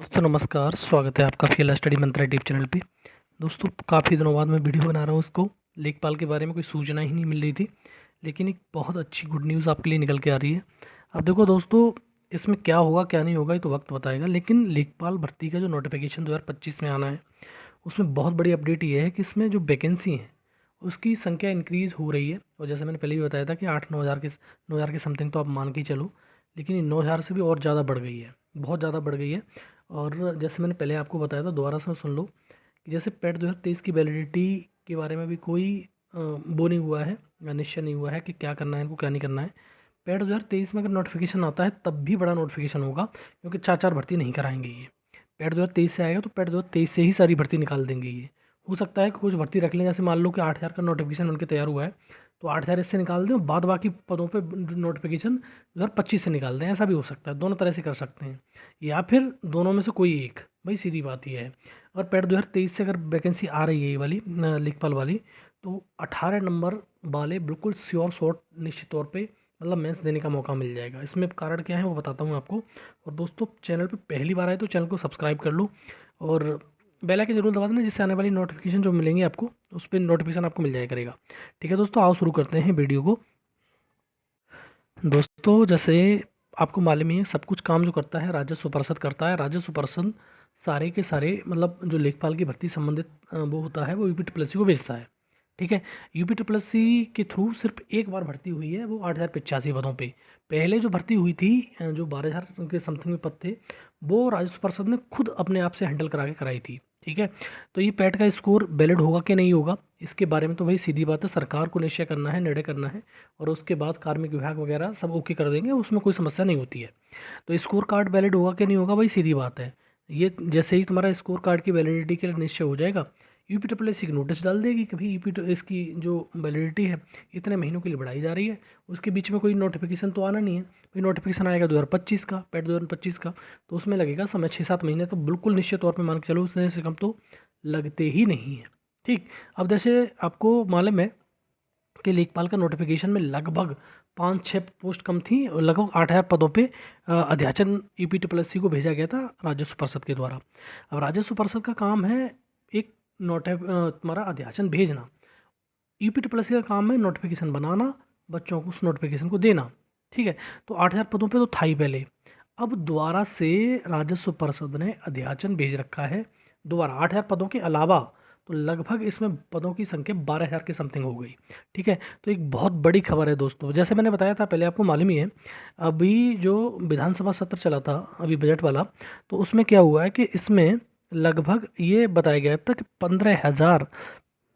दोस्तों नमस्कार, स्वागत है आपका फील स्टडी मंत्रा यूट्यूब चैनल पे। दोस्तों काफ़ी दिनों बाद मैं वीडियो बना रहा हूँ। उसको लेखपाल के बारे में कोई सूचना ही नहीं मिल रही थी, लेकिन एक बहुत अच्छी गुड न्यूज़ आपके लिए निकल के आ रही है। अब देखो दोस्तों, इसमें क्या होगा क्या नहीं होगा ये तो वक्त बताएगा, लेकिन लेखपाल भर्ती का जो नोटिफिकेशन 2025 में आना है, उसमें बहुत बड़ी अपडेट ये है कि इसमें जो वैकेंसी है उसकी संख्या इंक्रीज़ हो रही है। और जैसे मैंने पहले भी बताया था कि 8-9 हज़ार के समथिंग तो आप मान के ही चलो, लेकिन ये 9 हज़ार से भी और ज़्यादा बढ़ गई है, बहुत ज़्यादा बढ़ गई है। और जैसे मैंने पहले आपको बताया था, दोबारा से सुन लो कि जैसे पेट 2023 की वैलिडिटी के बारे में भी कोई वो नहीं हुआ है या निश्चय नहीं हुआ है कि क्या करना है इनको, क्या नहीं करना है। पेट 2023 में अगर नोटिफिकेशन आता है तब भी बड़ा नोटिफिकेशन होगा, क्योंकि 4-4 भर्ती नहीं कराएंगे ये। पेट 2023 से आएगा तो पेट 2023 से ही सारी भर्ती निकाल देंगे ये। हो सकता है कि कुछ भर्ती रख लें, जैसे मान लो कि 8 हज़ार का नोटिफिकेशन उनके तैयार हुआ है, तो 8 हज़ार इससे निकाल दें, बाद बाकी पदों पे नोटिफिकेशन 2025 से निकाल दें। ऐसा भी हो सकता है, दोनों तरह से कर सकते हैं, या फिर दोनों में से कोई एक। भाई सीधी बात ही है। और पेट 2023 से अगर वैकेंसी आ रही है ये वाली लेखपाल वाली, तो 18 नंबर वाले बिल्कुल श्योर शॉर्ट निश्चित तौर पे मतलब मेंस देने का मौका मिल जाएगा। इसमें कारण क्या है वो बताता हूँ आपको। और दोस्तों चैनल पे पहली बार आए तो चैनल को सब्सक्राइब कर लो और बेल आइकन जरूर दबा देना, जिससे आने वाली नोटिफिकेशन जो मिलेंगी आपको उस पर नोटिफिकेशन आपको मिल जाया करेगा। ठीक है दोस्तों, आओ शुरू करते हैं वीडियो को। दोस्तों जैसे आपको मालूम ही है, सब कुछ काम जो करता है राजस्व परिषद करता है। राजस्व परिषद सारे के सारे मतलब जो लेखपाल की भर्ती संबंधित वो होता है, वो यूपी ट्रिपल को भेजता है। ठीक है, यूपी ट्रिपल के थ्रू सिर्फ एक बार भर्ती हुई है, वो 8,085 पदों पे। पहले जो भर्ती हुई थी जो 12,000 के समथिंग में पद थे, वो राजस्व परिषद ने खुद अपने आप से हैंडल करा के कराई थी। ठीक है, तो ये पैट का स्कोर वैलिड होगा कि नहीं होगा, इसके बारे में तो भाई सीधी बात है, सरकार को निश्चय करना है, निर्णय करना है। और उसके बाद कार्मिक विभाग वगैरह सब ओके कर देंगे, उसमें कोई समस्या नहीं होती है। तो स्कोर कार्ड वैलिड होगा कि नहीं होगा, भाई सीधी बात है। ये जैसे ही तुम्हारा स्कोर कार्ड की वैलिडिटी के लिए निश्चय हो जाएगा, यूपी ट्रिपल एस की नोटिस डाल देगी कि भाई इसकी जो वैलिडिटी है इतने महीनों के लिए बढ़ाई जा रही है। उसके बीच में कोई नोटिफिकेशन तो आना नहीं है। भाई नोटिफिकेशन आएगा 2025 का, पेट 2025 का, तो उसमें लगेगा समय 6-7 महीने, तो बिल्कुल निश्चित तौर पर मान के चलो उसने से कम तो लगते ही नहीं है। ठीक, अब जैसे आपको मालूम है कि लेखपाल का नोटिफिकेशन में लगभग 5-6 पोस्ट कम थी और लगभग 8,000 पदों पे अध्याचन यूपी ट्रिपल एस को भेजा गया था राजस्व परिषद के द्वारा। अब राजस्व परिषद का काम है एक तुम्हारा अध्याचन भेजना, यूपी ट्रिपल एस का काम है नोटिफिकेशन बनाना, बच्चों को उस नोटिफिकेशन को देना। ठीक है, तो 8,000 पदों पे तो था ही पहले। अब दोबारा से राजस्व परिषद ने अध्याचन भेज रखा है दोबारा 8,000 पदों के अलावा, तो लगभग इसमें पदों की संख्या 12,000 के समथिंग हो गई। ठीक है, तो एक बहुत बड़ी खबर है दोस्तों। जैसे मैंने बताया था पहले, आपको मालूम ही है, अभी जो विधानसभा सत्र चला था अभी बजट वाला, तो उसमें क्या हुआ है कि इसमें लगभग ये बताया गया था कि 15,000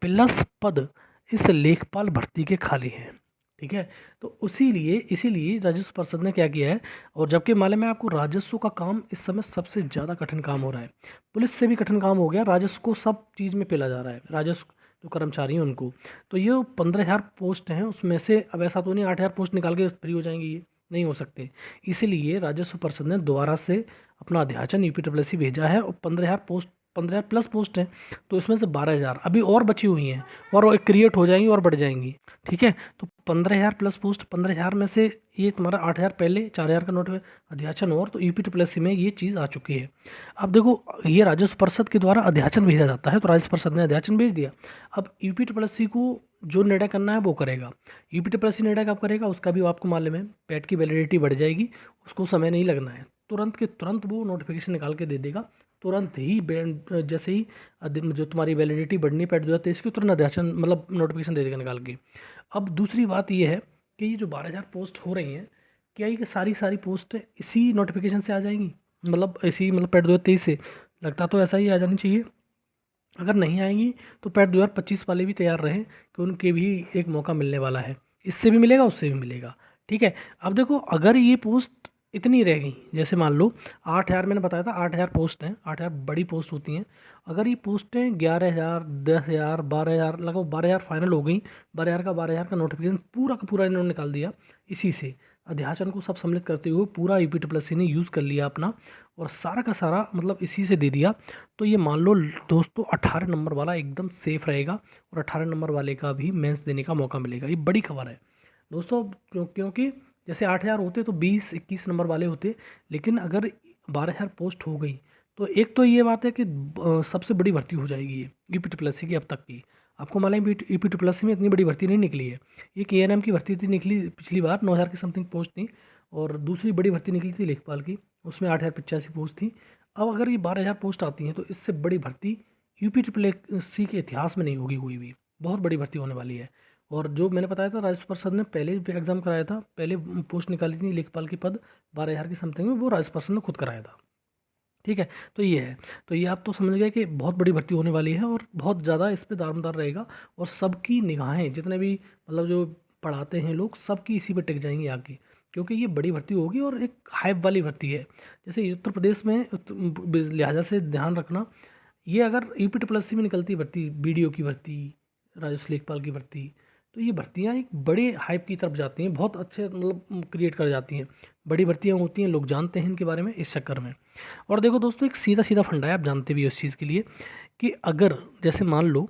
प्लस पद इस लेखपाल भर्ती के खाली हैं। ठीक है, तो इसीलिए राजस्व परिषद ने क्या किया है, और जबकि मालूम है आपको राजस्व का काम इस समय सबसे ज़्यादा कठिन काम हो रहा है, पुलिस से भी कठिन काम हो गया, राजस्व को सब चीज़ में पेला जा रहा है, राजस्व जो कर्मचारी हैं उनको। तो ये 15,000 पोस्ट हैं, उसमें से अब ऐसा तो नहीं 8,000 पोस्ट निकाल के फ्री हो जाएंगी, ये नहीं हो सकते। इसीलिए राजस्व परिषद ने दोबारा से अपना अध्याचन यूपी ट्रिपल भेजा है, और 15,000 पोस्ट, 15,000 प्लस पोस्ट हैं, तो इसमें से 12,000 अभी और बची हुई हैं, और वो क्रिएट हो जाएंगी और बढ़ जाएंगी। ठीक है, तो 15,000 प्लस पोस्ट, 15,000 में से ये तुम्हारा 8,000 पहले, 4,000 का नोट अध्याचन, और तो यूपी ट्रिपल में ये चीज़ आ चुकी है। अब देखो, ये राजस्व परिषद के द्वारा अध्याचन भेजा जाता है, तो राजस्व परिषद ने अध्याचन भेज दिया। अब यूपी ट्रिपल को जो निर्णय करना है वो करेगा। यूपी ट्रिपल निर्णय कब करेगा उसका भी आपको मालूम है, पैट की वैलिडिटी बढ़ जाएगी, उसको समय नहीं लगना है, तुरंत के तुरंत वो नोटिफिकेशन निकाल के दे देगा। तुरंत ही जैसे ही जो तुम्हारी वैलिडिटी बढ़नी पैट 2023 की, तुरंत अध्याचन मतलब नोटिफिकेशन दे देगा निकाल के। अब दूसरी बात ये है कि ये जो 12,000 पोस्ट हो रही हैं, क्या ये सारी सारी पोस्ट इसी नोटिफिकेशन से आ जाएंगी, मतलब इसी मतलब पैट 2023 से? लगता तो ऐसा ही आ जानी चाहिए। अगर नहीं आएंगी तो पैट 2025 वाले भी तैयार रहें कि उनके भी एक मौका मिलने वाला है, इससे भी मिलेगा उससे भी मिलेगा। ठीक है, अब देखो अगर ये पोस्ट इतनी रह गई, जैसे मान लो 8,000 मैंने बताया था, 8,000 पोस्ट हैं, 8,000 बड़ी पोस्ट होती हैं। अगर ये पोस्टें 11,000, 10,000, 12,000, लगभग 12,000 फाइनल हो गई, 12,000 का 12,000 का नोटिफिकेशन पूरा का पूरा इन्होंने निकाल दिया, इसी से अध्याचन को सब सम्मिलित करते हुए पूरा यूपी ट्रिपल ने यूज़ कर लिया अपना, और सारा का सारा मतलब इसी से दे दिया। तो ये मान लो दोस्तों 18 नंबर वाला एकदम सेफ रहेगा, और 18 नंबर वाले का भी मेंस देने का मौका मिलेगा। ये बड़ी खबर है दोस्तों, क्योंकि जैसे 8,000 होते तो 20-21 नंबर वाले होते, लेकिन अगर 12,000 पोस्ट हो गई तो एक तो ये बात है कि सबसे बड़ी भर्ती हो जाएगी ये यूपी की अब तक की। आपको मालूम है यूपी में इतनी बड़ी भर्ती नहीं निकली है। एक एएनएम की भर्ती थी निकली पिछली बार, 9,000 की समथिंग पोस्ट थी, और दूसरी बड़ी भर्ती निकली थी लेखपाल की, उसमें 8,085 पोस्ट थी। अब अगर ये 12,000 पोस्ट आती हैं तो इससे बड़ी भर्ती यूपी के इतिहास में नहीं होगी कोई भी। बहुत बड़ी भर्ती होने वाली है। और जो मैंने बताया था राजस्व परिषद ने पहले भी एग्ज़ाम कराया था, पहले पोस्ट निकाली थी लेखपाल की पद 12,000 की समथिंग में, वो राजस्व परिषद ने खुद कराया था। ठीक है, तो ये है। तो ये आप तो समझ गए कि बहुत बड़ी भर्ती होने वाली है और बहुत ज़्यादा इस पे दारोमदार रहेगा, और सबकी निगाहें जितने भी मतलब जो पढ़ाते हैं लोग, सबकी इसी पे टिक जाएंगी आगे, क्योंकि ये बड़ी भर्ती होगी और एक हाइप वाली भर्ती है। जैसे उत्तर प्रदेश में लिहाजा से ध्यान रखना, ये अगर यूपी में निकलती है भर्ती, बीडीओ की भर्ती, राजस्व लेखपाल की भर्ती, तो ये भर्तियाँ एक बड़े हाइप की तरफ जाती हैं, बहुत अच्छे मतलब क्रिएट कर जाती हैं, बड़ी भर्तियाँ होती हैं, लोग जानते हैं इनके बारे में इस चक्कर में। और देखो दोस्तों, एक सीधा सीधा फंडा है, आप जानते भी हो इस चीज़ के लिए, कि अगर जैसे मान लो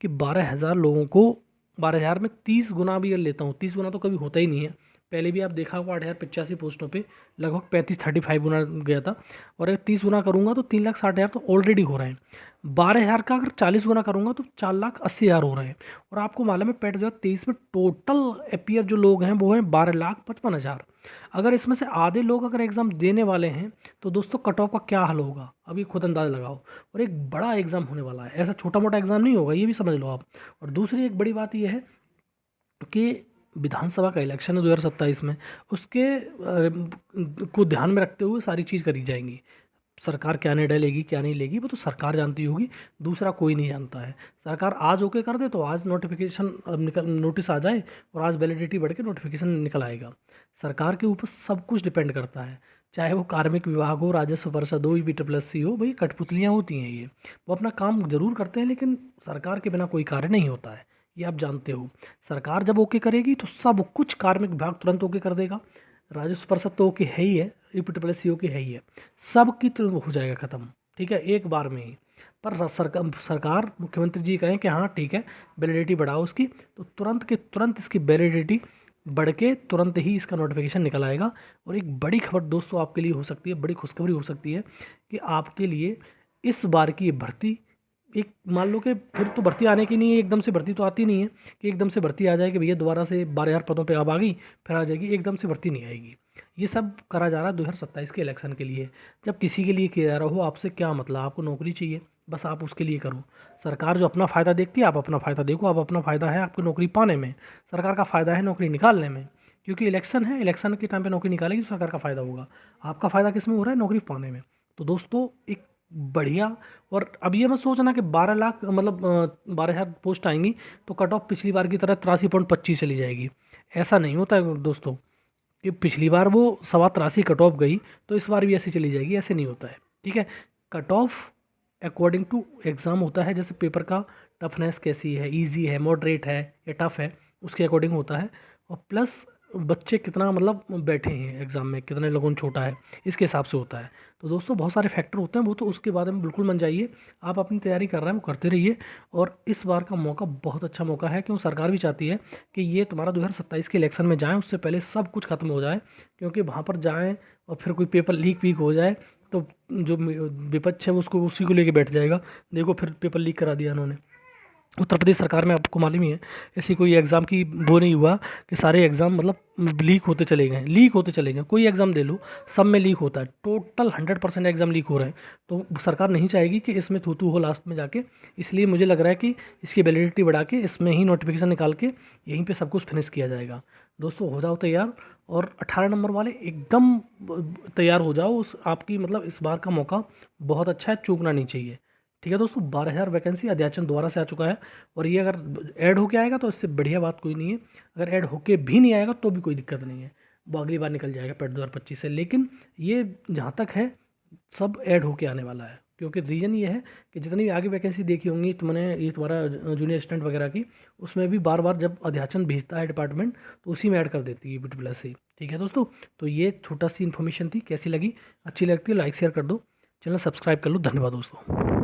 कि 12,000 लोगों को, 12,000 में 30 गुना भी अगर लेता हूँ, 30 गुना तो कभी होता ही नहीं है। पहले भी आप देखा होगा 8,085 पोस्टों पे लगभग 35-35 गुना गया था, और अगर 30 गुना करूँगा तो 3,60,000 तो ऑलरेडी हो रहे हैं। 12,000 का अगर 40 गुना करूँगा तो 4,80,000 हो रहे हैं। और आपको मालूम है पेट 2023 में टोटल अपियर जो लोग हैं वो हैं 12,55,000। अगर इसमें से आधे लोग अगर एग्ज़ाम देने वाले हैं तो दोस्तों कट ऑफ का क्या हाल होगा, अभी खुद अंदाज़ लगाओ। और एक बड़ा एग्ज़ाम होने वाला है, ऐसा छोटा मोटा एग्ज़ाम नहीं होगा, ये भी समझ लो आप। और दूसरी एक बड़ी बात यह है कि विधानसभा का इलेक्शन है 2027 में, उसके को ध्यान में रखते हुए सारी चीज़ करी जाएंगी। सरकार क्या निर्णय लेगी क्या नहीं लेगी वो तो सरकार जानती होगी, दूसरा कोई नहीं जानता है। सरकार आज ओके कर दे तो आज नोटिफिकेशन निकल, नोटिस आ जाए और आज वैलिडिटी बढ़ के नोटिफिकेशन निकल आएगा। सरकार के ऊपर सब कुछ डिपेंड करता है, चाहे वो कार्मिक विभाग हो, राजस्व परिषद हो, यूपी हो, भाई कठपुतलियाँ होती हैं ये, वो अपना काम जरूर करते हैं, लेकिन सरकार के बिना कोई कार्य नहीं होता है, ये आप जानते हो। सरकार जब ओके करेगी तो सब कुछ कार्मिक विभाग तुरंत ओके कर देगा, राजस्व परिषद तो ओके है ही है, यूपी ओके है ही है, सब की तो हो जाएगा ख़त्म, ठीक है, एक बार में ही। पर सरकार मुख्यमंत्री जी कहें कि हाँ ठीक है वैलिडिटी बढ़ाओ उसकी, तो तुरंत के तुरंत इसकी वैलिडिटी बढ़ के तुरंत ही इसका नोटिफिकेशन निकल आएगा। और एक बड़ी खबर दोस्तों आपके लिए हो सकती है, बड़ी खुशखबरी हो सकती है कि आपके लिए इस बार की ये भर्ती, एक मान लो कि फिर तो भर्ती आने की नहीं है, एकदम से भर्ती तो आती नहीं है कि एकदम से भर्ती आ जाए कि भैया दोबारा से 12,000 पदों पे अब आ गई फिर आ जाएगी, एकदम से भर्ती नहीं आएगी। ये सब करा जा रहा है 2027 के इलेक्शन के लिए। जब किसी के लिए किया जा रहा हो, आपसे क्या मतलब, आपको नौकरी चाहिए, बस आप उसके लिए करो। सरकार जो अपना फ़ायदा देखती है, आप अपना फ़ायदा देखो, आप अपना फ़ायदा है आपको नौकरी पाने में, सरकार का फ़ायदा है नौकरी निकालने में, क्योंकि इलेक्शन है, इलेक्शन के टाइम पे नौकरी निकालेगी तो सरकार का फ़ायदा होगा। आपका फ़ायदा किस में हो रहा है, नौकरी पाने में। तो दोस्तों एक बढ़िया, और अब ये मत सोचना कि 12 लाख मतलब 12,000 पोस्ट आएंगी तो कट ऑफ पिछली बार की तरह 83.25 चली जाएगी, ऐसा नहीं होता है दोस्तों, कि पिछली बार वो 83 कट ऑफ गई तो इस बार भी ऐसी चली जाएगी, ऐसे नहीं होता है, ठीक है। Cut off according to exam होता है, जैसे पेपर का टफनेस कैसी है, इजी है, मॉडरेट है या टफ़ है, उसके अकॉर्डिंग होता है। और प्लस बच्चे कितना मतलब बैठे हैं एग्ज़ाम में, कितने लोगों ने छोटा है, इसके हिसाब से होता है। तो दोस्तों बहुत सारे फैक्टर होते हैं, वो तो उसके बारे में बिल्कुल मन जाइए, आप अपनी तैयारी कर रहे हैं वो करते रहिए। और इस बार का मौका बहुत अच्छा मौका है, क्यों सरकार भी चाहती है कि ये तुम्हारा 2027 के इलेक्शन में जाएँ उससे पहले सब कुछ खत्म हो जाए, क्योंकि वहाँ पर जाएँ और फिर कोई पेपर लीक वीक हो जाए तो जो विपक्ष है वो उसको उसी को लेके बैठ जाएगा, देखो फिर पेपर लीक करा दिया उन्होंने। उत्तर प्रदेश सरकार में आपको मालूम ही है, ऐसी कोई एग्ज़ाम की वो नहीं हुआ कि सारे एग्ज़ाम मतलब लीक होते चले गए, लीक होते चले गए, कोई एग्ज़ाम दे लो सब में लीक होता है, टोटल 100% एग्ज़ाम लीक हो रहे हैं। तो सरकार नहीं चाहेगी कि इसमें थू हो लास्ट में जाके, इसलिए मुझे लग रहा है कि इसकी वैलिडिटी बढ़ा के इसमें ही नोटिफिकेशन निकाल के यहीं पर सब कुछ फिनिश किया जाएगा। दोस्तों हो जाओ तैयार, और 18 नंबर वाले एकदम तैयार हो जाओ, उस आपकी मतलब इस बार का मौका बहुत अच्छा है, चूकना नहीं चाहिए। ठीक है दोस्तों, 12,000 वैकेंसी अध्याचन दोबारा से आ चुका है, और ये अगर ऐड होके आएगा तो इससे बढ़िया बात कोई नहीं है, अगर ऐड होके भी नहीं आएगा तो भी कोई दिक्कत नहीं है, वो अगली बार निकल जाएगा पेट 2025 से। लेकिन ये जहाँ तक है सब ऐड होके आने वाला है, क्योंकि रीज़न ये है कि जितनी भी आगे वैकेंसी देखी होंगी तुमने, ये तुम्हारा जूनियर असिस्टेंट वगैरह की, उसमें भी बार बार जब अध्याचन भेजता है डिपार्टमेंट तो उसी में ऐड कर देती है BT+ से। ठीक है दोस्तों, तो ये छोटा सी इन्फॉर्मेशन थी, कैसी लगी, अच्छी लगती है लाइक शेयर कर दो, चैनल सब्सक्राइब कर लो। धन्यवाद दोस्तों।